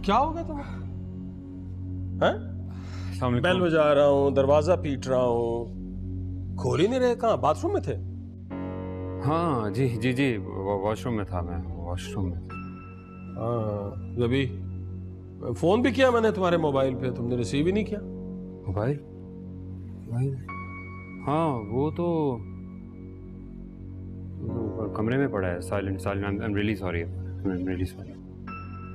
क्या हो गया तुम्हें? हैं? बेल बजा रहा हूँ, दरवाजा पीट रहा हूँ, खोल ही नहीं रहे। कहाँ, बाथरूम में थे? हाँ जी जी जी, वॉशरूम में था मैं, वॉशरूम में। हाँ, अभी फोन भी किया मैंने तुम्हारे मोबाइल पे, तुमने रिसीव ही नहीं किया। मोबाइल मोबाइल हाँ, वो तो ऊपर कमरे में पड़ा है, silent silent. I am really sorry, I am really sorry.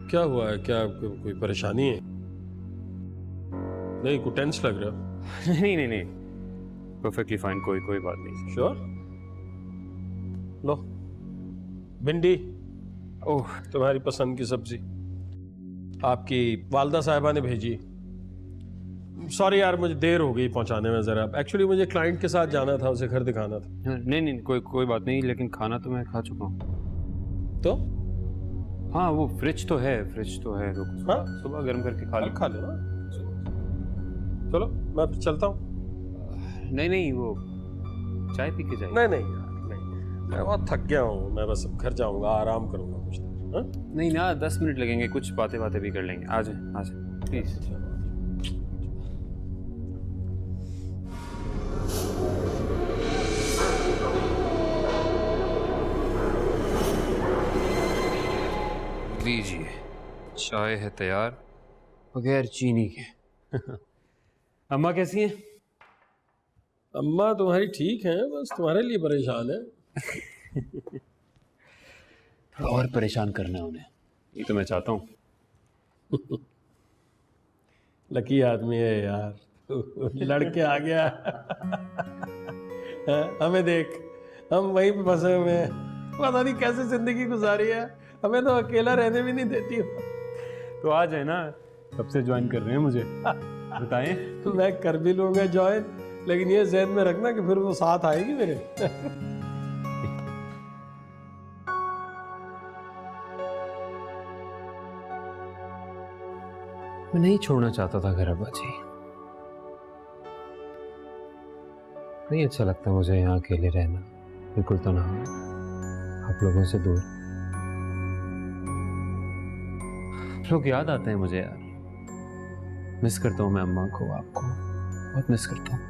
क्या हुआ है? क्या कोई परेशानी है? नहीं, कोई टेंस लग रहा है। नहीं नहीं नहीं, परफेक्टली फाइन, कोई बात नहीं। श्योर? लो, भिंडी, ओह, तुम्हारी पसंद की सब्जी आपकी वालदा साहिबा ने भेजी। सॉरी यार, मुझे देर हो गई पहुंचाने में। जरा एक्चुअली मुझे क्लाइंट के साथ जाना था, उसे घर दिखाना था। नहीं नहीं, कोई बात नहीं, लेकिन खाना तो मैं खा चुका हूँ। तो हाँ, वो फ्रिज तो है तो हाँ? सुबह गर्म करके खा लो। खा लेना। चलो मैं चलता हूँ। नहीं, वो चाय पी के जाइए। नहीं यार, नहीं, मैं बहुत थक गया हूँ। मैं बस अब घर जाऊंगा, आराम करूंगा कुछ देर। हाँ? नहीं ना, 10 मिनट लगेंगे, कुछ बातें भी कर लेंगे। आ जाए प्लीज। लीजिए, चाय है तैयार, बगैर चीनी के। अम्मा कैसी हैं? अम्मा तुम्हारी ठीक है, बस तुम्हारे लिए परेशान है। थोड़ा और परेशान करना है उन्हें, ये तो मैं चाहता हूँ। लकी आदमी है यार, लड़के आ गया। हमें देख, हम वहीं पे फंसे हुए हैं, पता नहीं कैसे जिंदगी गुजारी है। हमें तो अकेला रहने भी नहीं देती हो। तो आ जाए ना, कब से ज्वाइन कर रहे हैं मुझे, बताएं। तो मैं कर भी लूंगा ज्वाइन, लेकिन ये ज़हन में रखना कि फिर वो साथ आएगी मेरे। मैं नहीं छोड़ना चाहता था घर अब्बा जी, नहीं अच्छा लगता मुझे यहाँ अकेले रहना, बिल्कुल तो ना आप लोगों से दूर। लोग याद आते हैं मुझे यार, मिस करता हूँ मैं अम्मा को, आपको बहुत मिस करता हूँ।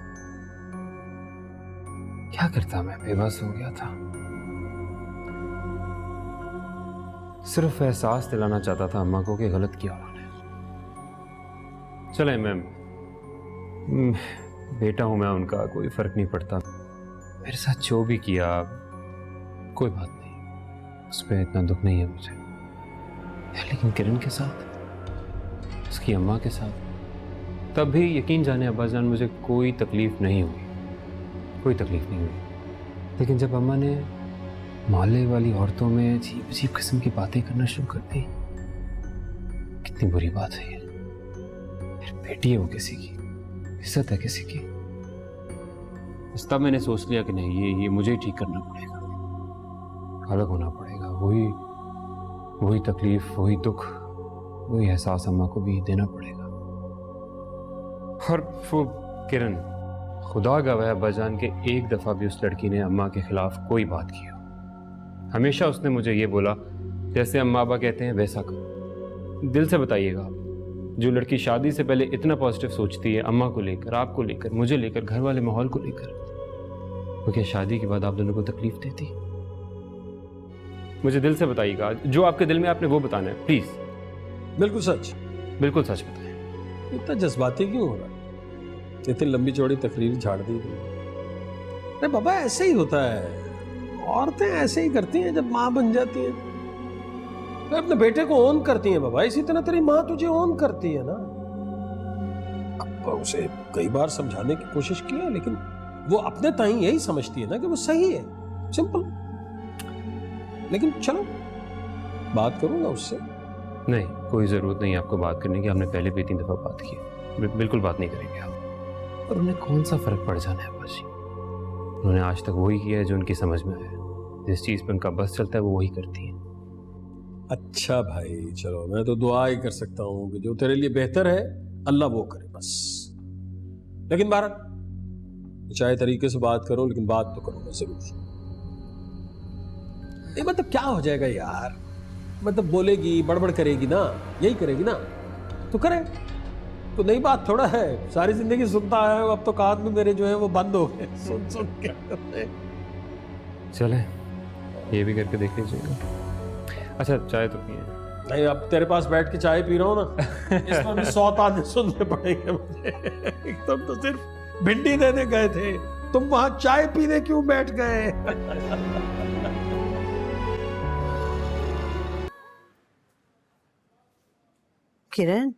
क्या करता, मैं बेबस हो गया था। सिर्फ एहसास दिलाना चाहता था अम्मा को कि गलत किया उन्होंने। चले मैम, बेटा हूं मैं उनका, कोई फर्क नहीं पड़ता। मेरे साथ जो भी किया कोई बात नहीं, उस पर इतना दुख नहीं है मुझे। लेकिन किरण के साथ, उसकी अम्मा के साथ, तब भी यकीन जाने अब्बाजान मुझे कोई तकलीफ नहीं हुई, कोई तकलीफ नहीं हुई। लेकिन जब अम्मा ने मोहल्ले वाली औरतों में अजीब अजीब किस्म की बातें करना शुरू कर दी, कितनी बुरी बात है ये। मेरी बेटी है वो, किसी की इज्जत है किसी की। बस तब मैंने सोच लिया कि नहीं, ये मुझे ही ठीक करना पड़ेगा, अलग होना पड़ेगा। वही तकलीफ, वही दुख, वही एहसास अम्मा को भी देना पड़ेगा। और वो किरण, खुदा गवाह अब्बाजान के एक दफ़ा भी उस लड़की ने अम्मा के खिलाफ कोई बात की हो। हमेशा उसने मुझे ये बोला, जैसे अम्मा अब्बा कहते हैं वैसा करो। दिल से बताइएगा, जो लड़की शादी से पहले इतना पॉजिटिव सोचती है अम्मा को लेकर, आपको लेकर, मुझे लेकर, घर वाले माहौल को लेकर, वो क्या शादी के बाद आप दोनों को तकलीफ देती? मुझे दिल से बताइएगा, जो आपके दिल में आपने वो बताना है, प्लीज। बिल्कुल सच, बिल्कुल सच बताएं। इतना जज्बाती क्यों हो रहा है? इतनी लंबी चौड़ी तकरीर झाड़ दी गई। अरे बाबा, ऐसे ही होता है, औरतें ऐसे ही करती हैं जब माँ बन जाती हैं। तो अपने बेटे को ओन करती हैं बाबा, इसी तरह तेरी माँ तुझे ओन करती है ना। अब उसे कई बार समझाने की कोशिश की है, लेकिन वो अपने ताईं यही समझती है ना कि वो सही है, सिंपल। लेकिन चलो, बात करूंगा उससे। नहीं, कोई ज़रूरत नहीं आपको बात करने की, हमने पहले भी 3 दफ़ा बात की है, बिल्कुल बात नहीं करेंगे आप। और उन्हें कौन सा फ़र्क पड़ जाना है अब्बा जी, उन्होंने आज तक वही किया है जो उनकी समझ में आया। जिस चीज़ पर उनका बस चलता है वो वही करती है। अच्छा भाई, चलो मैं तो दुआ ही कर सकता हूँ कि जो तेरे लिए बेहतर है अल्लाह वो करे बस। लेकिन बहरहाल, चाहे तरीके से बात करो, लेकिन बात तो करो जरूर। ये मतलब क्या हो जाएगा यार? मतलब बोलेगी, बड़बड़ करेगी ना, यही करेगी ना, तो करे। तो नई बात थोड़ा है, सारी जिंदगी सुनता है, अब तो कान में मेरे जो है वो बंद हो गए सुन सुन के। चले ये भी करके देख लीजिएगा। अच्छा चाय तो पिए। नहीं, अब तेरे पास बैठ के चाय पी रहा हूँ ना, इसमें भी 100 ताने सुनने पड़ेंगे मुझे। एकदम तो सिर्फ भिंडी देने गए थे, तुम वहां चाय पीने क्यों बैठ गए? किरण,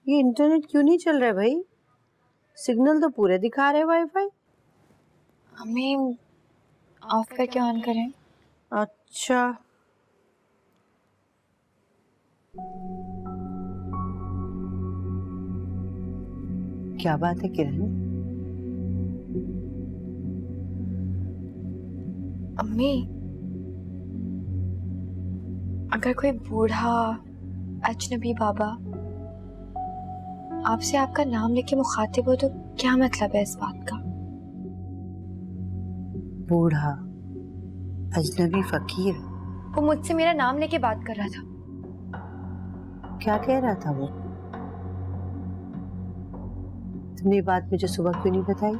ये इंटरनेट क्यों नहीं चल रहा है भाई? सिग्नल तो पूरे दिखा रहे वाईफाई। हमें ऑफ करके ऑन करें? अच्छा, क्या बात है किरण? अम्मी, अगर कोई बूढ़ा अजनबी बाबा आपसे आपका नाम लेके मुखातिब हो तो क्या मतलब है इस बात का? बूढ़ा अजनबी फकीर? वो मुझसे मेरा नाम लेके बात कर रहा था। क्या कह रहा था वो? तुमने ये बात मुझे सुबह क्यों नहीं बताई?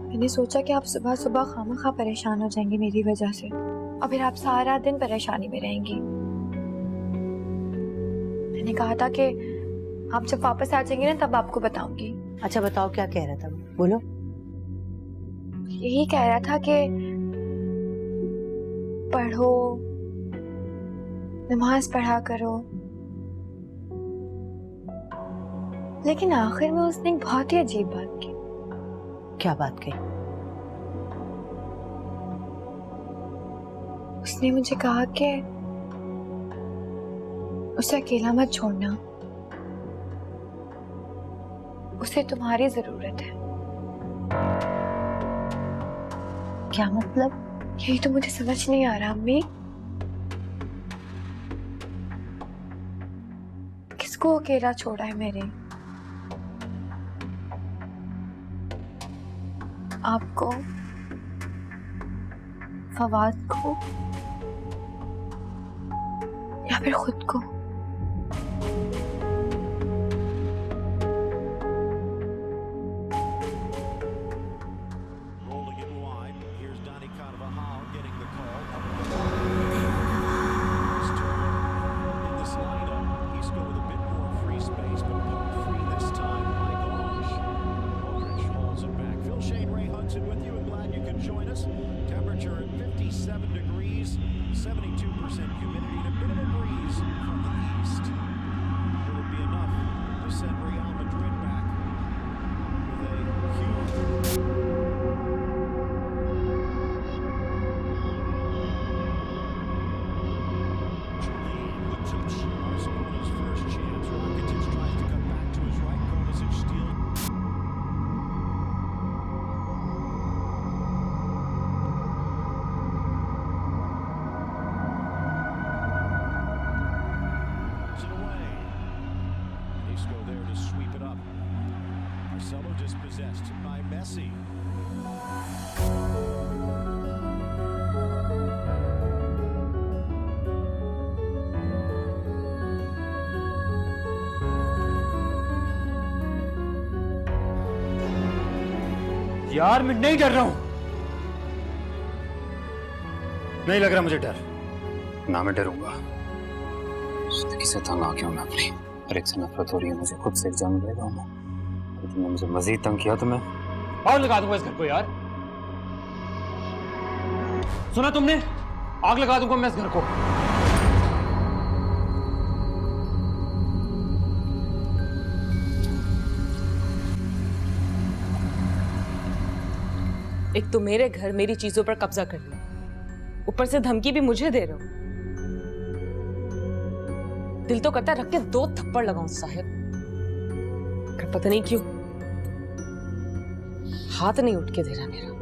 मैंने सोचा कि आप सुबह सुबह खामखा परेशान हो जाएंगे मेरी वजह से, और फिर आप सारा दिन परेशानी में रहेंगी। मैंने कहा था कि आप जब वापस आ जाएंगे ना तब आपको बताऊंगी। अच्छा बताओ, क्या कह रहा था वो? बोलो। यही कह रहा था कि पढ़ो, नमाज पढ़ा करो, लेकिन आखिर में उसने एक बहुत ही अजीब बात की। क्या बात कही? उसने मुझे कहा कि उसे अकेला मत छोड़ना, उसे तुम्हारी जरूरत है। क्या मतलब? यही तो मुझे समझ नहीं आ रहा अम्मी, किसको अकेला छोड़ा है मेरे? आपको, फवाद को, या फिर खुद को? Rolling it wide. Here's Donny Carvajal getting the call. In this lineup, Isco with a bit more free space, but pumped free this time by Gosh. Aldridge holds it back. Phil Shane, Ray Hudson with you, and glad you could join us. Temperature at 57 degrees, 72% humidity, and a bit of a breeze from the east. Will it be enough to send Real Madrid back with a huge Barcelona's first chance. Rakitic tries to cut back to his right. Kovacic steals. It away. Isco there to sweep it up. Marcelo dispossessed by Messi. यार मैं नहीं डर रहा हूं, नहीं लग रहा मुझे डर। ना मैं डरूंगा। जिंदगी से तंग आ गया हूं मैं अपनी, और एक से नफरत हो रही है मुझे खुद से। जंग ले रहा हूं मैं। अगर तुमने मुझे मजीद तंग किया तो मैं आग लगा दूंगा इस घर को। यार सुना तुमने? आग लगा दूंगा मैं इस घर को। एक तो मेरे घर मेरी चीजों पर कब्जा कर लिया, ऊपर से धमकी भी मुझे दे रहे हो। दिल तो करता रख के 2 थप्पड़ लगाऊं साहिब, पर पता नहीं क्यों हाथ नहीं उठ के दे रहा मेरा।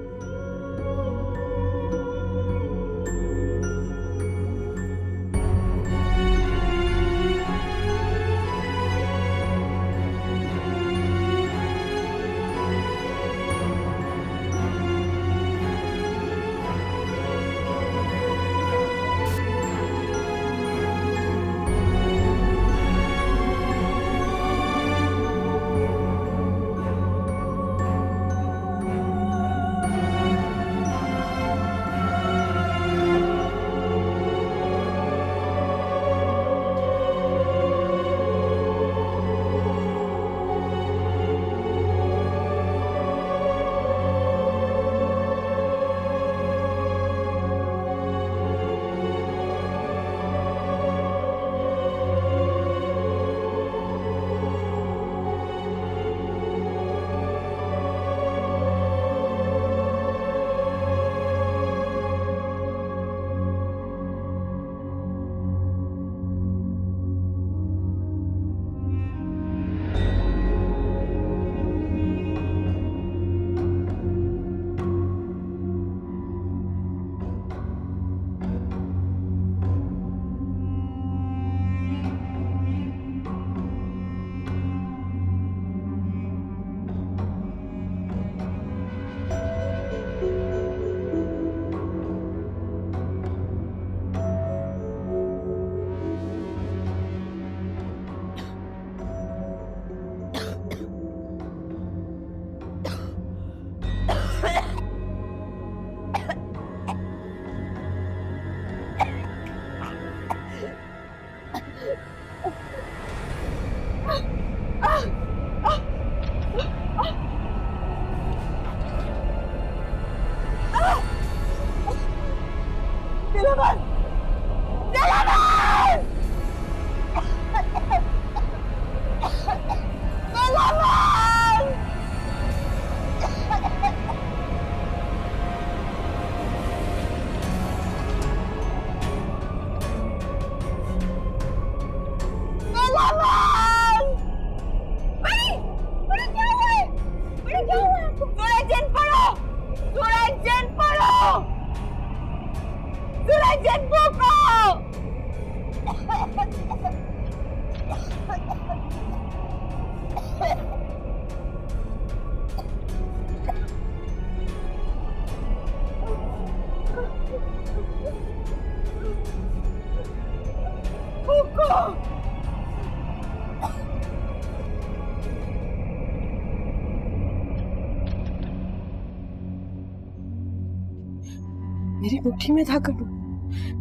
मेरी मुट्ठी में था कनू।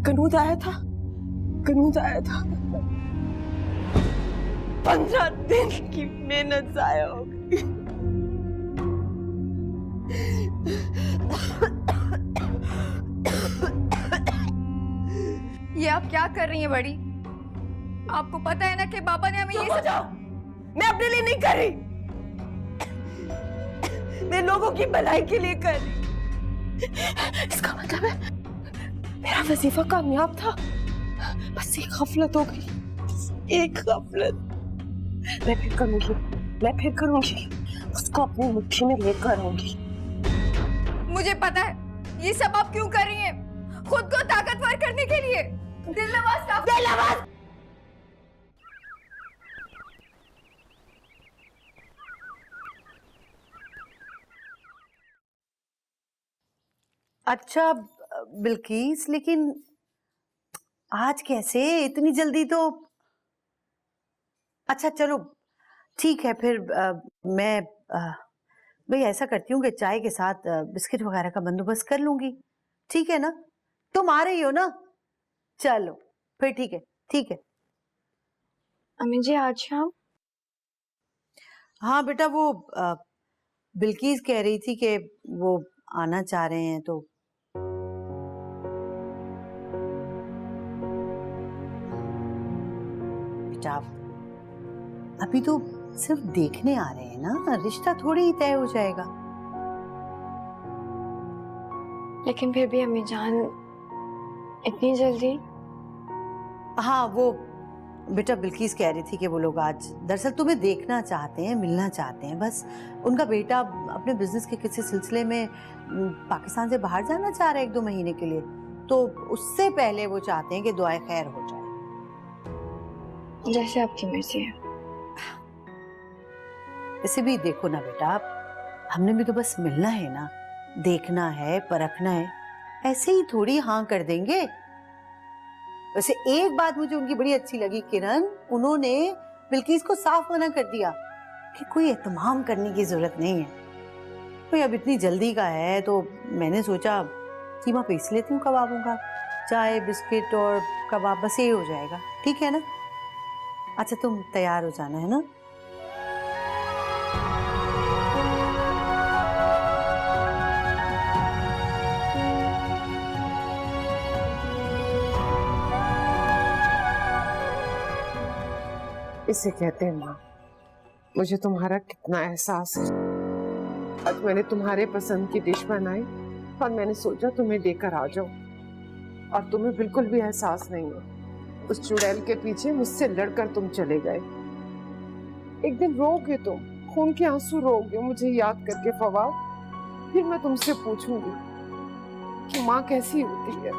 कनूद आया था, कनूद आया था। 15 दिन की मेहनत जाया हो गई। ये आप क्या कर रही हैं बड़ी? आपको पता है ना कि पापा ने हमें ये सब... मैं अपने लिए नहीं कर रही, मैं लोगों की भलाई के लिए कर रही। इसका मतलब है मेरा वजीफा कामयाब था, बस एक गफलत हो गई, एक गफलत। मैं फिर करूंगी, उसको अपनी मुट्ठी में लेकर आऊंगी। मुझे पता है ये सब आप क्यों कर रही हैं, खुद को ताकतवर करने के लिए। दिलनवाज अच्छा बिल्किस, लेकिन आज कैसे, इतनी जल्दी तो? अच्छा चलो ठीक है फिर। मैं भाई ऐसा करती हूँ कि चाय के साथ बिस्किट वगैरह का बंदोबस्त कर लूंगी, ठीक है ना? तुम आ रही हो ना? चलो फिर ठीक है, ठीक है। अम्मी जी आज शाम? हाँ बेटा, वो बिल्किस कह रही थी कि वो आना चाह रहे हैं, तो बेटा अभी तो सिर्फ देखने आ रहे हैं ना, रिश्ता थोड़ी ही तय हो जाएगा। लेकिन फिर भी अम्मी जान इतनी जल्दी? हाँ वो बेटा बिल्किस कह रही थी कि वो लोग आज दरअसल तुम्हें देखना चाहते हैं, मिलना चाहते हैं। बस उनका बेटा अपने बिजनेस के किसी सिलसिले में पाकिस्तान से बाहर जाना चाह रहा है 1-2 महीने के लिए, तो उससे पहले वो चाहते हैं कि दुआए खैर हो जाए। जैसे आपकी मर्जी है। वैसे भी देखो ना बेटा, हमने भी तो बस मिलना है ना, देखना है, परखना है, ऐसे ही थोड़ी हाँ कर देंगे। वैसे एक बात मुझे उनकी बड़ी अच्छी लगी किरण, उन्होंने बिल्किस को साफ मना कर दिया कि कोई एहतमाम करने की जरूरत नहीं है। कोई अब इतनी जल्दी का है तो मैंने सोचा कीमा पीस लेती हूँ कबाबों का, चाय बिस्किट और कबाब बस ये हो जाएगा, ठीक है ना? अच्छा तुम तैयार हो जाना है ना? इसे कहते हैं माँ, मुझे तुम्हारा कितना एहसास है। आज मैंने तुम्हारे पसंद की डिश बनाई और मैंने सोचा तुम्हें देकर आ जाऊं, और तुम्हें बिल्कुल भी एहसास नहीं है। उस चुड़ैल के पीछे मुझसे लड़कर तुम चले गए। एक दिन रोगे तुम, खून के आंसू रोगे मुझे याद करके फवाद। फिर मैं तुमसे पूछूंगी कि माँ कैसी होती है।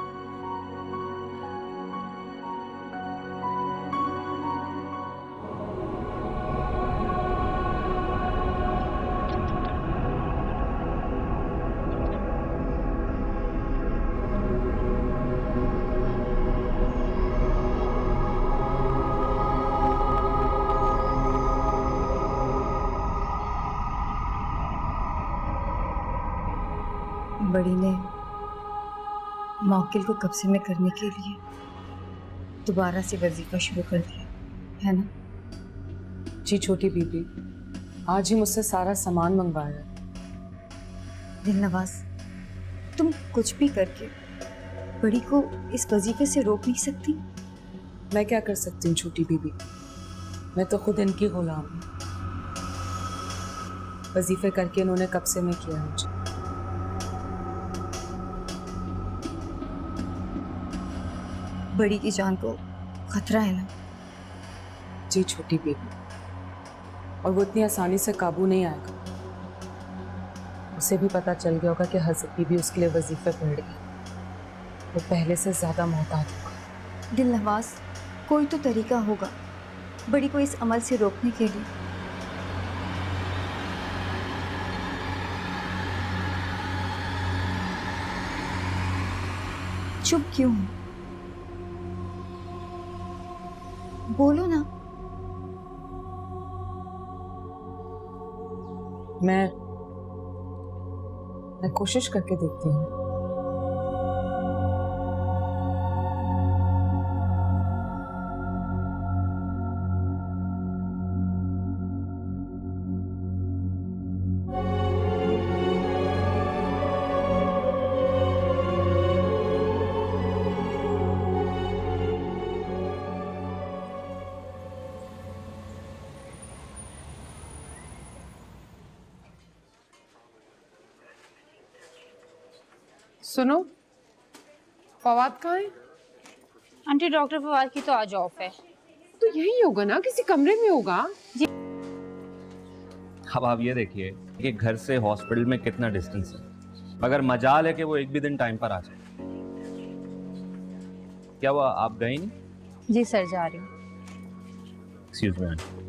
बड़ी ने मौकिल को कब्जे में करने के लिए दोबारा से वजीफा शुरू कर दिया है ना? जी छोटी बीबी, आज ही मुझसे सारा सामान मंगवाया। दिलनवाज, तुम कुछ भी करके बड़ी को इस वजीफे से रोक नहीं सकती? मैं क्या कर सकती हूँ छोटी बीबी, मैं तो खुद इनकी गुलाम हूँ। वजीफे करके इन्होंने कब से मैं किया मुझे। बड़ी की जान को खतरा है ना? जी छोटी बेबी, और वो इतनी आसानी से काबू नहीं आएगा। उसे भी पता चल गया होगा कि हज़रत बीबी उसके लिए वजीफे पढ़ रही है। वो पहले से ज्यादा मोहतात होगा। दिलनवाज, कोई तो तरीका होगा बड़ी को इस अमल से रोकने के लिए। चुप क्यों हो? बोलो ना। मैं कोशिश करके देखती हूँ। सुनो, फवाद कहाँ है? आंटी डॉक्टर फवाद की तो आज ऑफ है। तो यही होगा ना, किसी कमरे में होगा। अब आप ये देखिए कि घर से हॉस्पिटल में कितना डिस्टेंस है, अगर मजाल है कि वो एक भी दिन टाइम पर आ जाए। क्या हुआ, आप गई नहीं? जी सर, जा रही हूँ। Excuse me.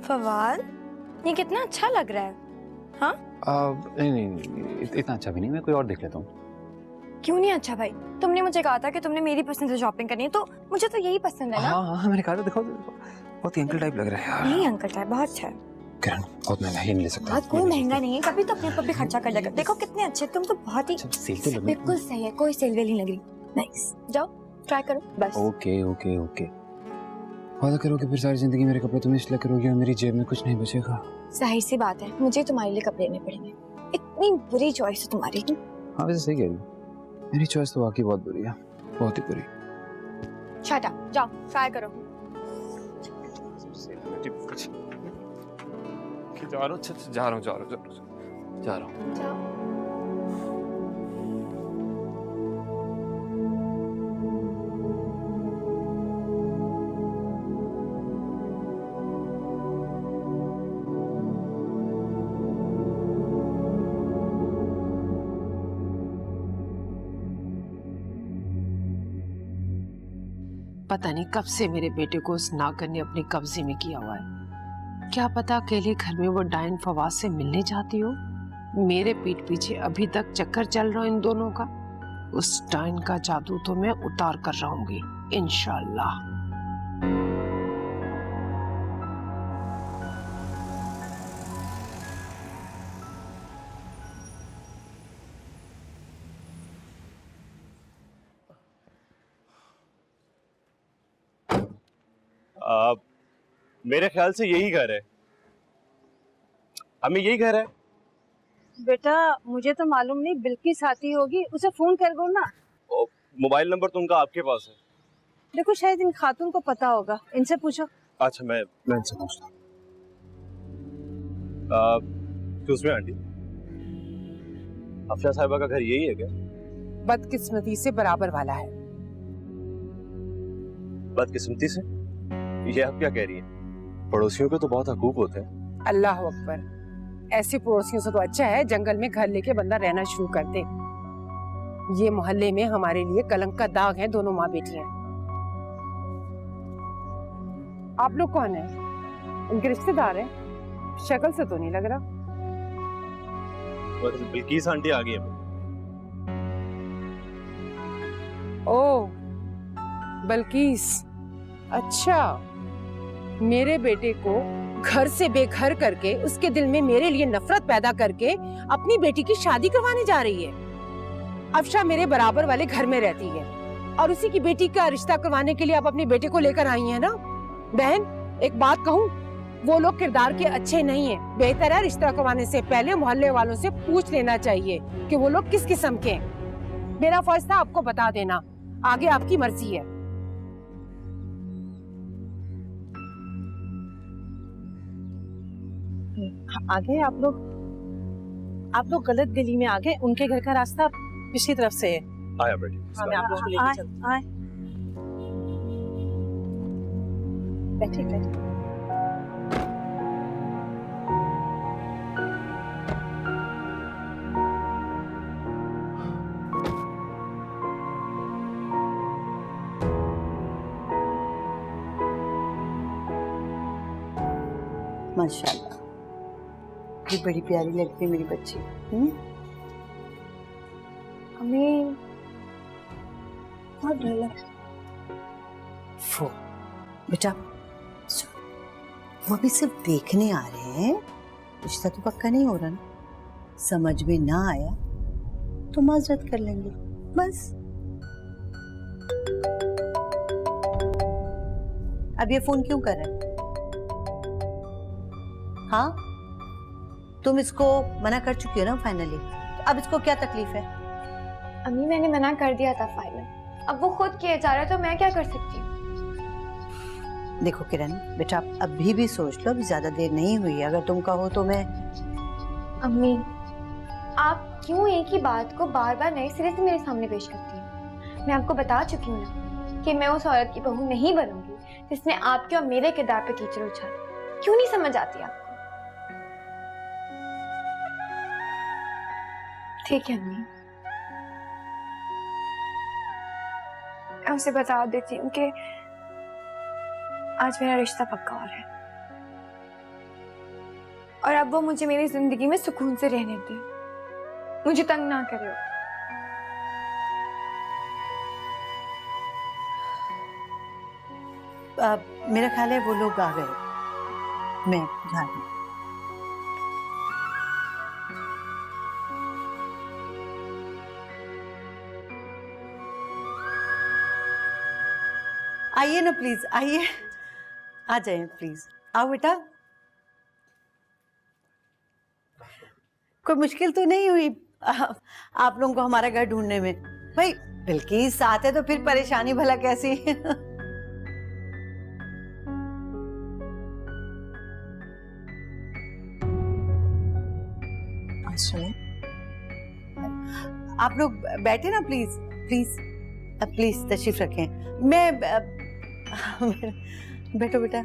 फवाद, ये कितना अच्छा लग रहा है। हाँ नहीं, इतना अच्छा भी नहीं, मैं कोई और देख लेता हूँ। क्यों नहीं अच्छा भाई? तुमने मुझे कहा था कि तुमने मेरी पसंद से शॉपिंग करनी है, तो मुझे तो यही पसंद है ना। हाँ, मैंने कहा था। देखो बहुत ही अंकल टाइप लग रहा है यार। नहीं अंकल टाइप बहुत अच्छा है। किरण, बहुत महंगा ही नहीं ले सकता। बहुत कोई महंगा नहीं है, कभी तो अपने ऊपर भी खर्चा कर लेगा। देखो कितने अच्छे, तुम तो बहुत ही सेल तो लग बिल्कुल सही है, कोई सेल वेल नहीं लग रही। नाइस, जाओ ट्राई करो बस। ओके। वादा करो कि फिर सारी जिंदगी मेरे कपड़े तुम इसलिए करोगी और मेरी जेब में कुछ नहीं बचेगा। जाहिर सी बात है, मुझे तुम्हारे लिए कपड़े लेने पड़ेंगे। इतनी बुरी चॉइस है तुम्हारी। हाँ वैसे सही कह रही हो, मेरी चॉइस तो वाकई बहुत बुरी है, बहुत ही बुरी। शट अप, जाओ ट्राई करो। जा रहा हूँ। जाओ। पता नहीं कब से मेरे बेटे को उस नागर ने अपने कब्जे में किया हुआ है। क्या पता अकेले घर में वो डायन फवाद से मिलने जाती हो। मेरे पीठ पीछे अभी तक चक्कर चल रहा इन दोनों का। उस डायन का जादू तो मैं उतार कर रहूंगी इंशाल्लाह। मेरे ख्याल से यही घर है। हमें यही घर है। बेटा मुझे तो मालूम नहीं, बिल्किस आती होगी, उसे फोन कर दो ना। मोबाइल नंबर तो उनका आपके पास है। देखो शायद इन खातून को पता होगा, इनसे पूछो। अच्छा मैं इनसे पूछता हूँ। एक्सक्यूज मी आंटी, अफशा साहिबा का घर यही है क्या? बदकिस्मती से बराबर वाला है। बदकिस्मती से? ये आप क्या कह रही है? पड़ोसियों के तो बहुत हकूक होते हैं। अल्लाह अकबर, ऐसे पड़ोसियों से तो अच्छा है जंगल में घर लेके बंदा रहना शुरू कर दे। ये मोहल्ले में हमारे लिए कलंक का दाग है दोनों माँ बेटियां। आप लोग कौन है? उनके रिश्तेदार हैं, शक्ल से तो नहीं लग रहा। बिल्किस आंटी आ गई है। ओ बल्कीस, अच्छा, मेरे बेटे को घर से बेघर करके उसके दिल में मेरे लिए नफरत पैदा करके अपनी बेटी की शादी करवाने जा रही है। अफशा मेरे बराबर वाले घर में रहती है और उसी की बेटी का रिश्ता करवाने के लिए आप अपने बेटे को लेकर आई हैं ना। बहन एक बात कहूँ, वो लोग किरदार के अच्छे नहीं है। बेहतर है रिश्ता करवाने से पहले मोहल्ले वालों से पूछ लेना चाहिए कि वो लोग किस किस्म के हैं। मेरा फर्ज था आपको बता देना, आगे आपकी मर्जी है। आगे आप लोग गलत गली में आ गए। उनके घर का रास्ता पिछली तरफ से है। आया बेटी। हाँ, मैं आप लोगों को लेके चलती हूँ। बैठिए बैठिए। माशाल्लाह, ये बड़ी प्यारी लगती है मेरी बच्ची। हमें बहुत डर लग रहा है। वो बेटा वो अभी सिर्फ देखने आ रहे हैं, रिश्ता तो पक्का नहीं हो रहा ना। समझ में ना आया तो माजरत कर लेंगे बस। अब ये फोन क्यों कर रहे हैं? हाँ, तुम इसको मना कर चुकी हो ना फाइनली, तो अब इसको क्या तकलीफ है? अम्मी मैंने मना कर दिया था फाइनल, अब वो खुद किए जा रहा है तो मैं क्या कर सकती हूँ। देखो किरण बेटा, आप अभी भी सोच लो, अभी ज्यादा देर नहीं हुई है। अगर तुम कहो तो मैं। अम्मी आप क्यों एक ही बात को बार बार नए सिरे से मेरे सामने पेश करती हैं? मैं आपको बता चुकी हूँ ना कि मैं उस औरत की बहू नहीं बनूंगी जिसने आपके और मेरे किरदार पे कीचड़ उछाला। क्यों नहीं समझ आती आपको? ठीक है अम्मी, मैं उसे बता देती हूँ कि आज मेरा रिश्ता पक्का हो रहा है और अब वो मुझे मेरी जिंदगी में सुकून से रहने दे, मुझे तंग ना करे। मेरा ख्याल है वो लोग आ गए, मैं जा रही हूँ। आइए ना प्लीज, आइए, आ जाइए प्लीज, आओ बेटा। कोई मुश्किल तो नहीं हुई आप लोगों को हमारा घर ढूंढने में? भाई बिल्किस साथ है तो फिर परेशानी भला कैसी? आप लोग बैठे ना प्लीज, प्लीज प्लीज तशरीफ रखें। मैं बैठो बेटा।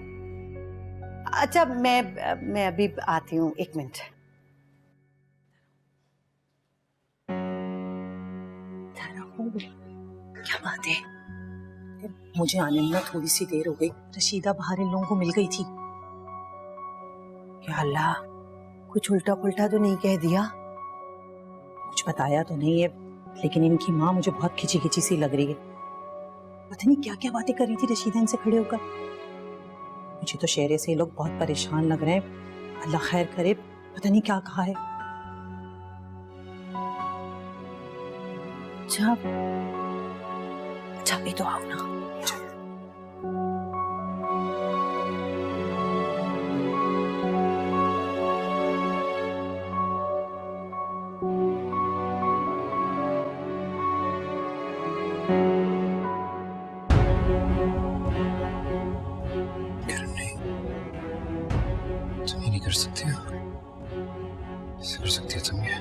अच्छा मैं अभी आती हूँ, 1 मिनट। क्या बात है? मुझे आने में थोड़ी सी देर हो गई, रशीदा बाहर इन लोगों को मिल गई थी। या अल्लाह, कुछ उल्टा पुल्टा तो नहीं कह दिया? कुछ बताया तो नहीं है, लेकिन इनकी माँ मुझे बहुत खिंची खिंची सी लग रही है। पता नहीं क्या क्या बातें कर रही थी रशीदा इनसे खड़े होकर। मुझे तो शहरे से ये लोग बहुत परेशान लग रहे हैं। अल्लाह खैर करे, पता नहीं क्या कहा है। अच्छा भी तो आओ ना। तुम ये नहीं कर सकते हो, ऐसे कर सकती हो तुम ये?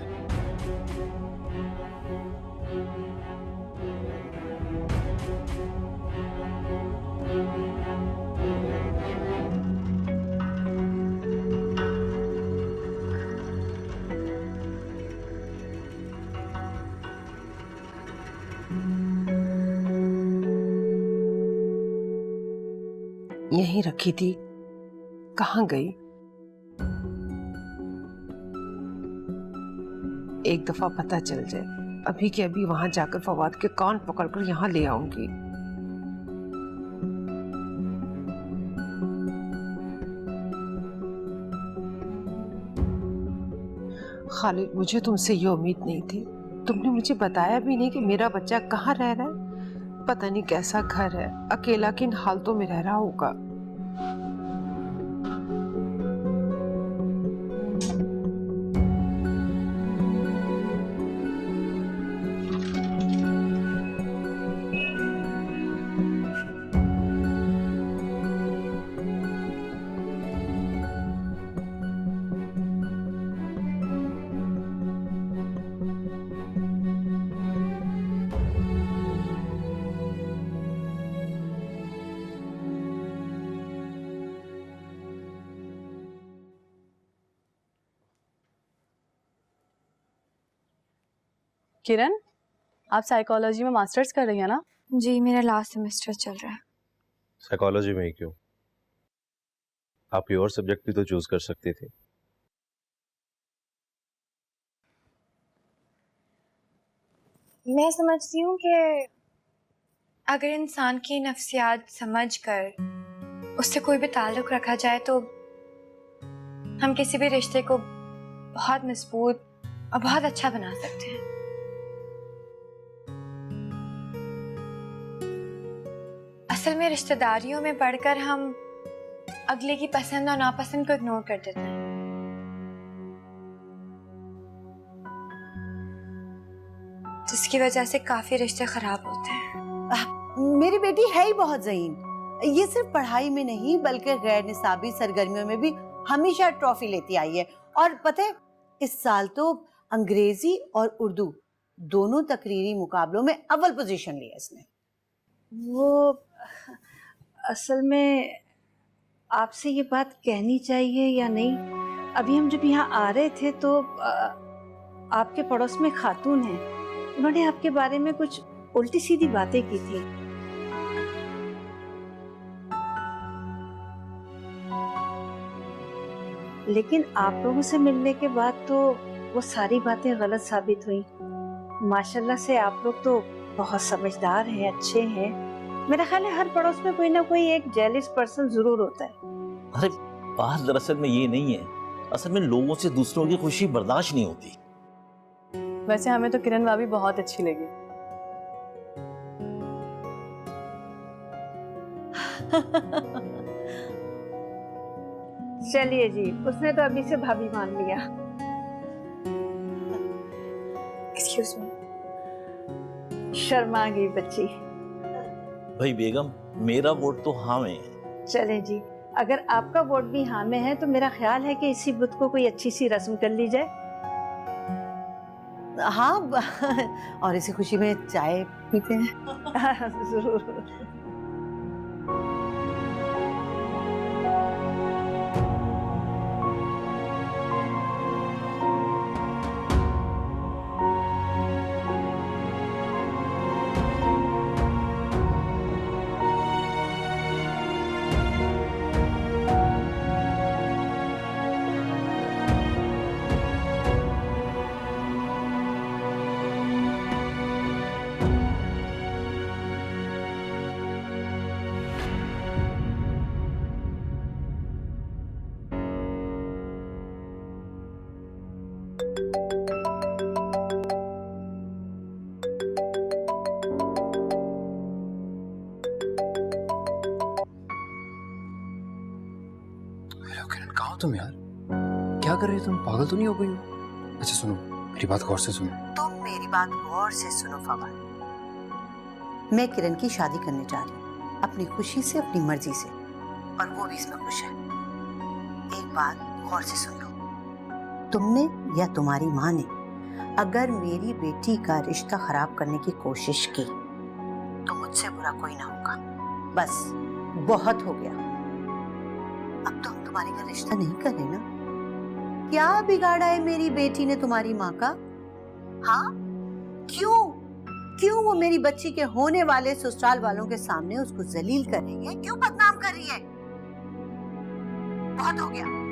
यहीं रखी थी, कहाँ गई? एक दफा पता चल जाए, अभी के अभी वहां जाकर फवाद के कान पकड़कर यहाँ ले आऊंगी। खालिद, मुझे तुमसे ये उम्मीद नहीं थी। तुमने मुझे बताया भी नहीं कि मेरा बच्चा कहाँ रह रहा है। पता नहीं कैसा घर है, अकेला किन हालतों में रह रहा होगा। किरण, आप साइकोलॉजी में मास्टर्स कर रही हैं ना? जी, मेरा लास्ट सेमेस्टर चल रहा है। साइकोलॉजी में ही क्यों? आप कोई और सब्जेक्ट भी तो चूज कर सकती थी। मैं समझती हूँ कि अगर इंसान की नफ्सियात समझकर उससे कोई भी ताल्लुक रखा जाए तो हम किसी भी रिश्ते को बहुत मजबूत और बहुत अच्छा बना सकते हैं। असल में रिश्तेदारियों में पढ़कर हम अगले की पसंद और नापसंद को इग्नोर कर देते हैं। जिसकी वजह से काफी रिश्ते खराब होते हैं। मेरी बेटी है ही बहुत ज़हीन। ये सिर्फ पढ़ाई में नहीं बल्कि गैर निसाबी सरगर्मियों में भी हमेशा ट्रॉफी लेती आई है। और पता है, इस साल तो अंग्रेजी और उर्दू दोनों तकरीरी मुकाबलों में अव्वल पोजीशन लिया इसने। वो असल में आपसे ये बात कहनी चाहिए या नहीं, अभी हम जब यहाँ आ रहे थे तो आपके पड़ोस में खातून है, उन्होंने आपके बारे में कुछ उल्टी सीधी बातें की थी। लेकिन आप लोगों से मिलने के बाद तो वो सारी बातें गलत साबित हुई। माशाल्लाह से आप लोग तो बहुत समझदार हैं, अच्छे हैं। मेरा ख्याल है हर पड़ोस में कोई ना कोई एक जेलिस पर्सन जरूर होता है। अरे बात दरअसल में ये नहीं है, असल में लोगों से दूसरों की खुशी बर्दाश्त नहीं होती। वैसे हमें तो किरण भाभी बहुत अच्छी लगी। चलिए जी, उसने तो अभी से भाभी मान लिया। Excuse me. शर्मा गई बच्ची। भाई बेगम, मेरा वोट तो हाँ में है। चलें जी, अगर आपका वोट भी हाँ में है तो मेरा ख्याल है कि इसी बुध को कोई अच्छी सी रस्म कर ली जाए। हाँ, और इसी खुशी में चाय पीते हैं। जरूर। किरण, कहाँ हो तुम यार? क्या कर रही हो तुम? पागल तो नहीं हो गई हो? अच्छा सुनो, मेरी बात गौर से सुनो। तुम मेरी बात गौर से सुनो फवाद। मैं किरण की शादी करने जा रही हूँ, अपनी खुशी से, अपनी मर्जी से, और वो भी इसमें खुश है। एक बात गौर से सुन लो, तुमने या तुम्हारी माँ ने अगर मेरी बेटी का रिश्ता खराब करने की कोशिश की तो मुझसे बुरा कोई ना होगा। बस बहुत हो गया। अब तो हम तुम्हारे घर रिश्ता नहीं कर रहे ना। क्या बिगाड़ा है मेरी बेटी ने तुम्हारी माँ का? हाँ, क्यों वो मेरी बच्ची के होने वाले ससुराल वालों के सामने उसको जलील कर रही है? क्यों बदनाम कर रही है? बहुत हो गया।